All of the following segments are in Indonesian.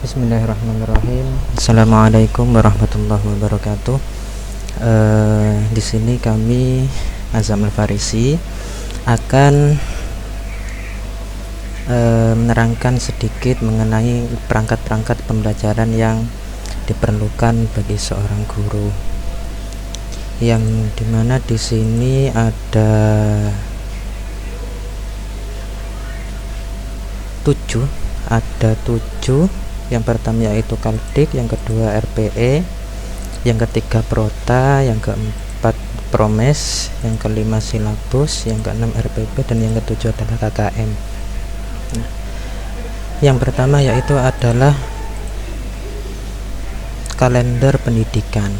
Bismillahirrahmanirrahim. Assalamualaikum warahmatullahi wabarakatuh. Di sini kami Azam Al-Farisi akan menerangkan sedikit mengenai perangkat-perangkat pembelajaran yang diperlukan bagi seorang guru. Yang dimana di sini ada 7. Yang pertama yaitu Kaldik, yang kedua RPE, yang ketiga Prota, yang keempat Promes, yang kelima Silabus, yang keenam RPP, dan yang ketujuh adalah KKM. Yang pertama yaitu adalah kalender pendidikan.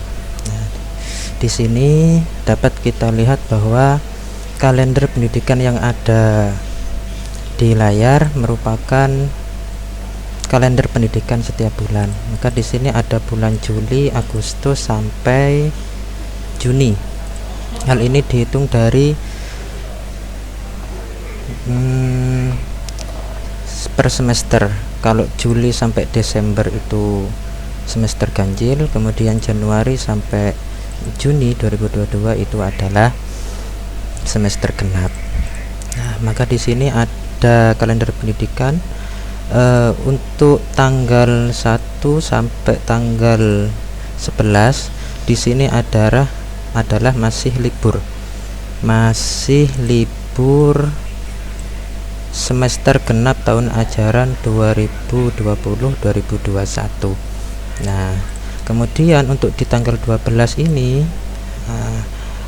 Di sini dapat kita lihat bahwa kalender pendidikan yang ada di layar merupakan kalender pendidikan setiap bulan. Maka di sini ada bulan Juli, Agustus sampai Juni. Hal ini dihitung dari per semester. Kalau Juli sampai Desember itu semester ganjil, kemudian Januari sampai Juni 2022 itu adalah semester genap. Nah, maka di sini ada kalender pendidikan untuk tanggal 1 sampai tanggal 11 di sini adalah masih libur semester genap tahun ajaran 2020-2021. Nah, kemudian untuk di tanggal 12 ini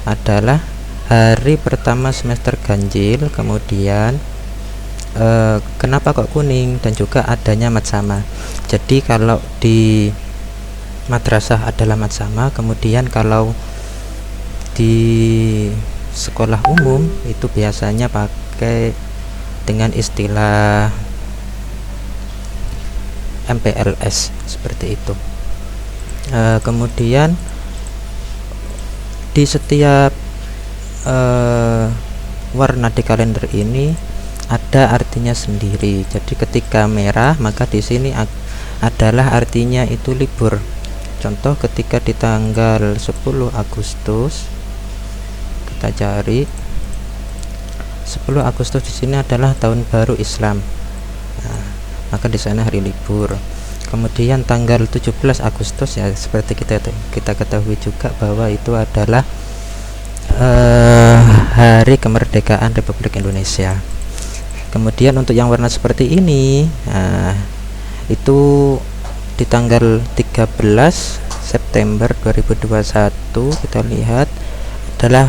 adalah hari pertama semester ganjil. Kemudian kenapa kok kuning, dan juga adanya matsama. Jadi kalau di madrasah adalah matsama, kemudian kalau di sekolah umum itu biasanya pakai dengan istilah MPLS seperti itu. Kemudian di setiap warna di kalender ini ada artinya sendiri. Jadi ketika merah maka di sini adalah artinya itu libur. Contoh ketika di tanggal 10 Agustus kita cari 10 Agustus di sini adalah tahun baru Islam. Nah, maka di sana hari libur. Kemudian tanggal 17 Agustus ya seperti kita ketahui juga bahwa itu adalah hari kemerdekaan Republik Indonesia. Kemudian untuk yang warna seperti ini, itu di tanggal 13 September 2021 kita lihat adalah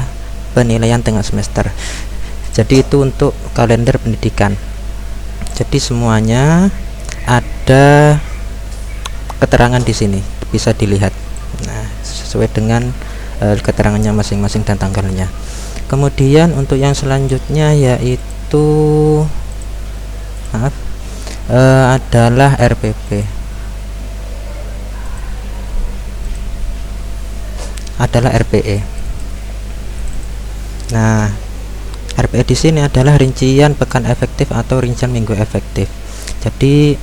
penilaian tengah semester. Jadi itu untuk kalender pendidikan. Jadi semuanya ada keterangan di sini, bisa dilihat. Nah, sesuai dengan keterangannya masing-masing dan tanggalnya. Kemudian untuk yang selanjutnya yaitu adalah RPP. Adalah RPE. Nah, RPE di sini adalah rincian pekan efektif atau rincian minggu efektif. Jadi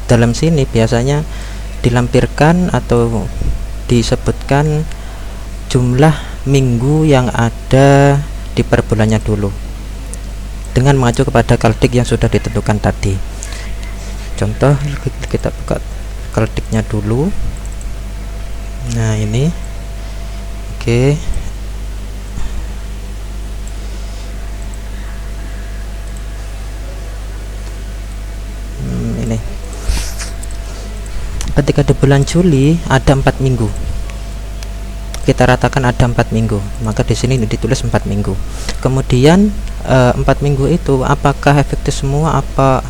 dalam sini biasanya dilampirkan atau disebutkan jumlah minggu yang ada di per bulannya dulu dengan mengacu kepada kaldik yang sudah ditentukan tadi. Contoh kita buka kaldiknya dulu. Nah, ini oke. Ini ketika di bulan Juli ada 4 minggu, kita ratakan ada 4 minggu, maka di sini ditulis 4 minggu. Kemudian 4 minggu itu apakah efektif semua, apa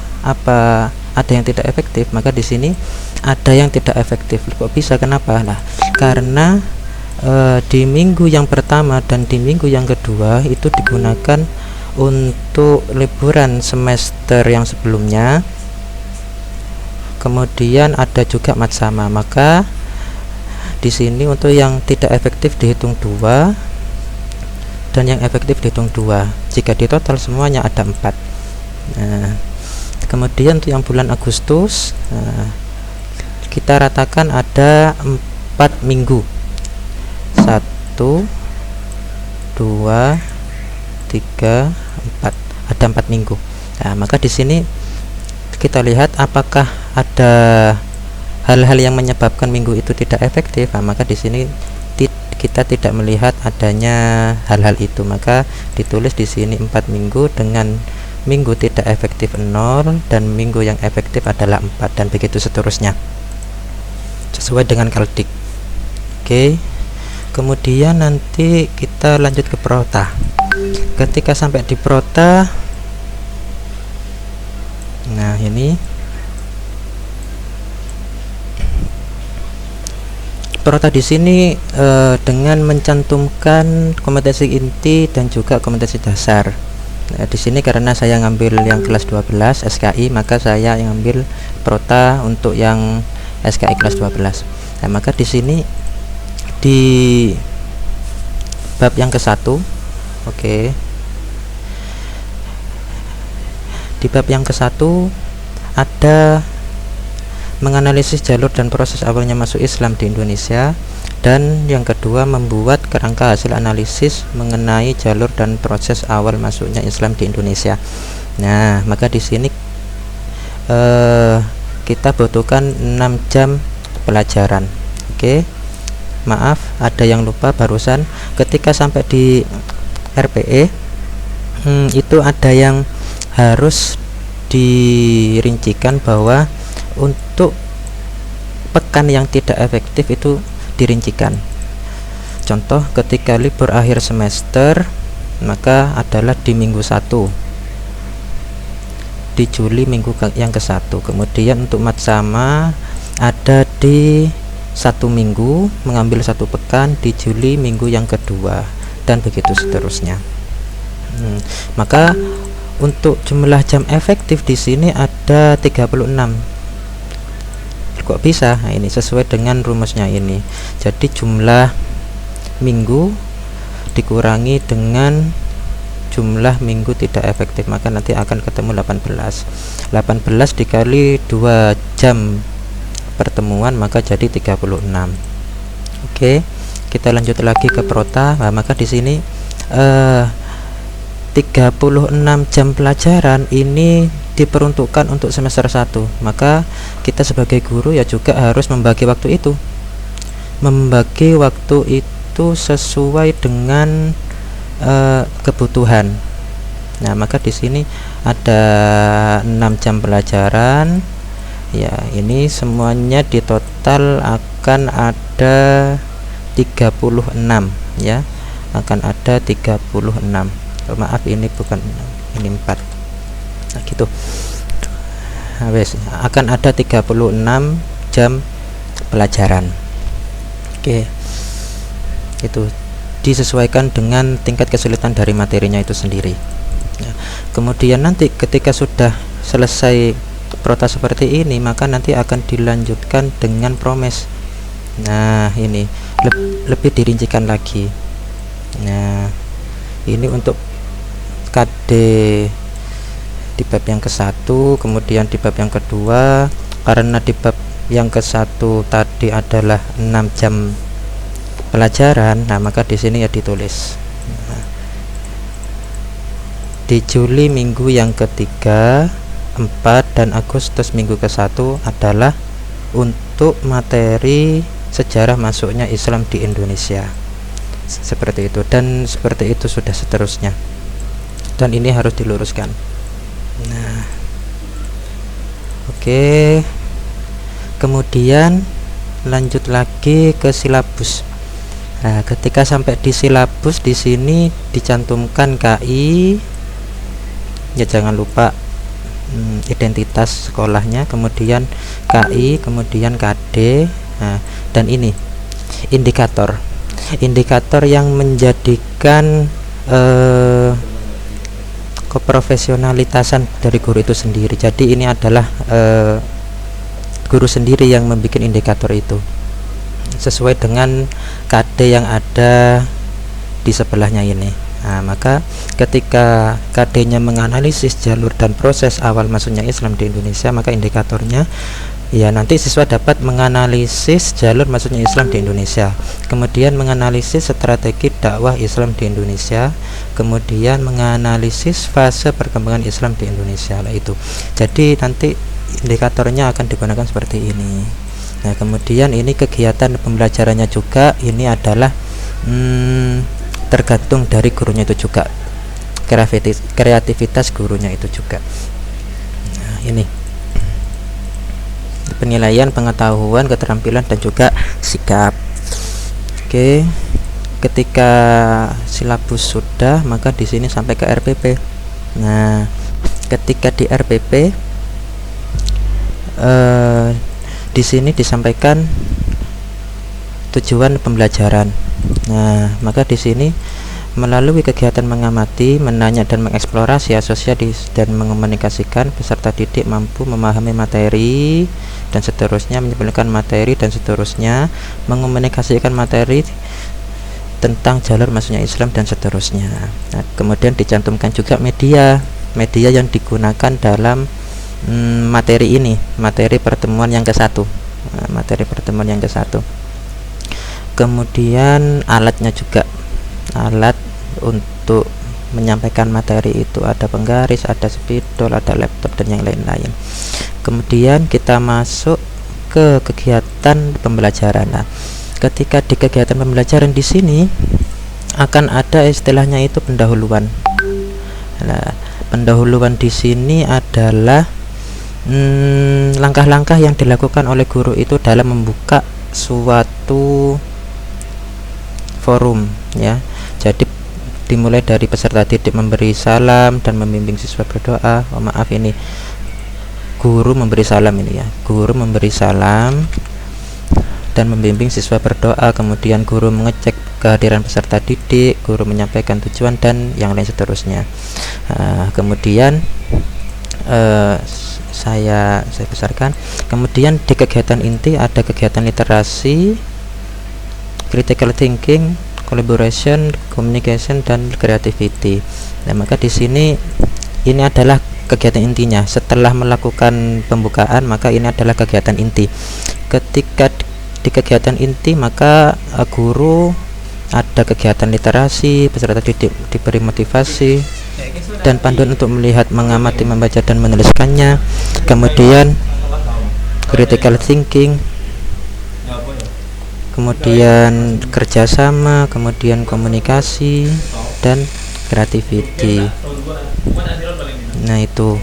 ada yang tidak efektif? Maka di sini ada yang tidak efektif. Kok bisa? Kenapa? Nah, karena di minggu yang pertama dan di minggu yang kedua itu digunakan untuk liburan semester yang sebelumnya. Kemudian ada juga matsama, maka di sini untuk yang tidak efektif dihitung 2 dan yang efektif dihitung 2. Jika di total semuanya ada 4. Nah, Kemudian untuk yang bulan Agustus, kita ratakan ada 4 minggu, 1 2 3 4, ada 4 minggu. Nah, maka di sini kita lihat apakah ada hal-hal yang menyebabkan minggu itu tidak efektif. Nah, maka di sini kita tidak melihat adanya hal-hal itu, maka ditulis di sini 4 minggu dengan minggu tidak efektif 0 dan minggu yang efektif adalah 4, dan begitu seterusnya sesuai dengan Kaldik. Oke, kemudian nanti kita lanjut ke Prota. Ketika sampai di Prota, nah ini Prota di sini dengan mencantumkan kompetensi inti dan juga kompetensi dasar. Nah, di sini karena saya ngambil yang kelas 12 SKI, maka saya yang ngambil Prota untuk yang SKI kelas 12. Nah, maka di sini di bab yang ke-1, oke. Di bab yang ke-1 ada menganalisis jalur dan proses awalnya masuk Islam di Indonesia, dan yang kedua membuat kerangka hasil analisis mengenai jalur dan proses awal masuknya Islam di Indonesia. Nah, maka di sini kita butuhkan 6 jam pelajaran. Oke. Maaf, ada yang lupa barusan ketika sampai di RPE itu ada yang harus dirincikan bahwa untuk pekan yang tidak efektif itu dirincikan. Contoh, ketika libur akhir semester maka adalah di minggu 1, di Juli minggu yang ke-1. Kemudian untuk matsama ada di 1 minggu, mengambil 1 pekan di Juli minggu yang kedua, dan begitu seterusnya. Maka untuk jumlah jam efektif di sini ada 36. Kok bisa? Nah, ini sesuai dengan rumusnya ini. Jadi jumlah minggu dikurangi dengan jumlah minggu tidak efektif, maka nanti akan ketemu 18 dikali 2 jam pertemuan, maka jadi 36. Oke, kita lanjut lagi ke Prota. Nah, maka di sini 36 jam pelajaran ini diperuntukkan untuk semester 1. Maka kita sebagai guru ya juga harus membagi waktu itu. Membagi waktu itu sesuai dengan kebutuhan. Nah, maka di sini ada 6 jam pelajaran. Ya, ini semuanya di total akan ada 36 ya. Akan ada 36. Oh, maaf, ini bukan 6, ini 4. Nah, gitu. Nah, akan ada 36 jam pelajaran. Oke. Itu disesuaikan dengan tingkat kesulitan dari materinya itu sendiri. Ya. Kemudian nanti ketika sudah selesai Prota seperti ini, maka nanti akan dilanjutkan dengan Promes. Nah, ini lebih dirincikan lagi. Nah, ini untuk KD di bab yang ke-1, kemudian di bab yang kedua, karena di bab yang ke-1 tadi adalah 6 jam pelajaran. Nah, maka di sini ya ditulis di Juli minggu yang ketiga 4 dan Agustus minggu ke-1 adalah untuk materi sejarah masuknya Islam di Indonesia, seperti itu, dan seperti itu sudah seterusnya, dan ini harus diluruskan. Nah, oke. Kemudian lanjut lagi ke silabus. Nah, ketika sampai di silabus di sini dicantumkan KI, ya jangan lupa identitas sekolahnya, kemudian KI, kemudian KD. Nah, dan ini indikator yang menjadikan keprofesionalitasan dari guru itu sendiri. Jadi ini adalah guru sendiri yang membuat indikator itu sesuai dengan KD yang ada di sebelahnya ini. Nah, maka ketika KD-nya menganalisis jalur dan proses awal masuknya Islam di Indonesia, maka indikatornya ya nanti siswa dapat menganalisis jalur masuknya Islam di Indonesia, kemudian menganalisis strategi dakwah Islam di Indonesia, kemudian menganalisis fase perkembangan Islam di Indonesia lah itu. Jadi nanti indikatornya akan digunakan seperti ini. Nah, kemudian ini kegiatan pembelajarannya juga ini adalah tergantung dari gurunya itu juga, kreativitas gurunya itu juga. Nah, ini penilaian pengetahuan, keterampilan dan juga sikap. Oke, ketika silabus sudah, maka di sini sampai ke RPP. Nah, ketika di RPP di sini disampaikan tujuan pembelajaran. Nah, maka di sini melalui kegiatan mengamati, menanya dan mengeksplorasi, asosiasi dan mengomunikasikan, peserta didik mampu memahami materi dan seterusnya, menyampaikan materi dan seterusnya, mengomunikasikan materi tentang jalur masuknya Islam dan seterusnya. Nah, kemudian dicantumkan juga media yang digunakan dalam materi ini, materi pertemuan yang ke-1. Materi pertemuan yang ke-1. Kemudian alatnya juga, alat untuk menyampaikan materi itu ada penggaris, ada spidol, ada laptop dan yang lain-lain. Kemudian kita masuk ke kegiatan pembelajaran. Nah, ketika di kegiatan pembelajaran di sini akan ada istilahnya itu pendahuluan. Nah, pendahuluan di sini adalah langkah-langkah yang dilakukan oleh guru itu dalam membuka suatu forum, ya. Jadi dimulai dari peserta didik memberi salam dan membimbing siswa berdoa. Oh, maaf, ini guru memberi salam ini ya. Guru memberi salam dan membimbing siswa berdoa, kemudian guru mengecek kehadiran peserta didik, guru menyampaikan tujuan dan yang lain seterusnya. Kemudian saya besarkan. Kemudian di kegiatan inti ada kegiatan literasi, critical thinking, collaboration, communication dan creativity. Nah, maka di sini ini adalah kegiatan intinya. Setelah melakukan pembukaan, maka ini adalah kegiatan inti. Ketika di kegiatan inti, maka guru ada kegiatan literasi, peserta didik diberi motivasi dan panduan untuk melihat, mengamati, membaca dan menuliskannya. Kemudian critical thinking, kemudian kerjasama, kemudian komunikasi dan creativity. Nah, itu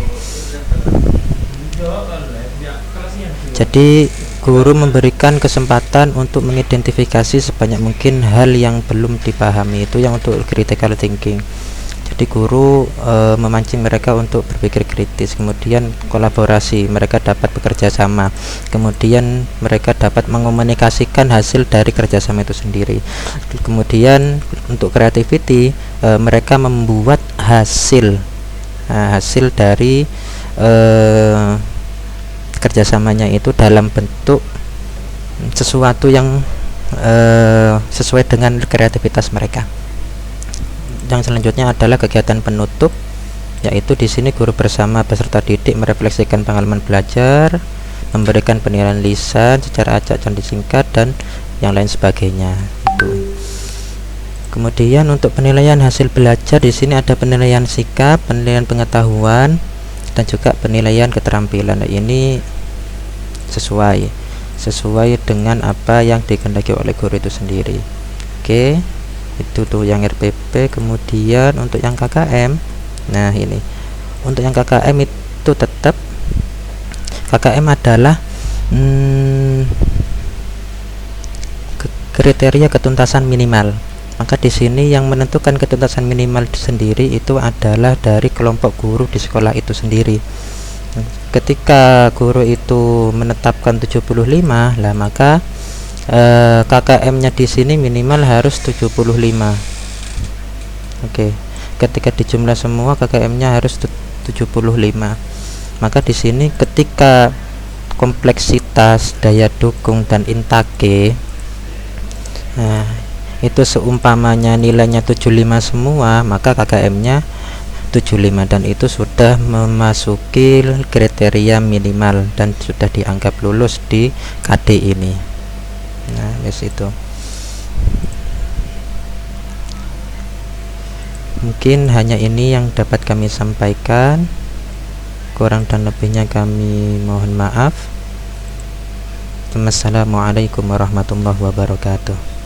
jadi guru memberikan kesempatan untuk mengidentifikasi sebanyak mungkin hal yang belum dipahami, itu yang untuk critical thinking. Jadi guru memancing mereka untuk berpikir kritis, kemudian kolaborasi, mereka dapat bekerja sama, kemudian mereka dapat mengomunikasikan hasil dari kerjasama itu sendiri. Kemudian untuk creativity, mereka membuat hasil dari kerjasamanya itu dalam bentuk sesuatu yang sesuai dengan kreativitas mereka. Yang selanjutnya adalah kegiatan penutup, yaitu di sini guru bersama peserta didik merefleksikan pengalaman belajar, memberikan penilaian lisan secara acak dan disingkat dan yang lain sebagainya. Itu. Kemudian untuk penilaian hasil belajar di sini ada penilaian sikap, penilaian pengetahuan dan juga penilaian keterampilan. Nah, ini sesuai dengan apa yang dikehendaki oleh guru itu sendiri. Oke. Itu tuh yang RPP. Kemudian untuk yang KKM, nah ini untuk yang KKM itu tetap KKM adalah kriteria ketuntasan minimal. Maka di sini yang menentukan ketuntasan minimal sendiri itu adalah dari kelompok guru di sekolah itu sendiri. Ketika guru itu menetapkan 75 lah, maka KKM-nya di sini minimal harus 75. Oke. Ketika dijumlah semua KKM-nya harus 75. Maka di sini ketika kompleksitas, daya dukung dan intake, nah itu seumpamanya nilainya 75 semua, maka KKM-nya 75 dan itu sudah memasuki kriteria minimal dan sudah dianggap lulus di KD ini. Nah, wes itu. Mungkin hanya ini yang dapat kami sampaikan. Kurang dan lebihnya kami mohon maaf. Wassalamualaikum warahmatullahi wabarakatuh.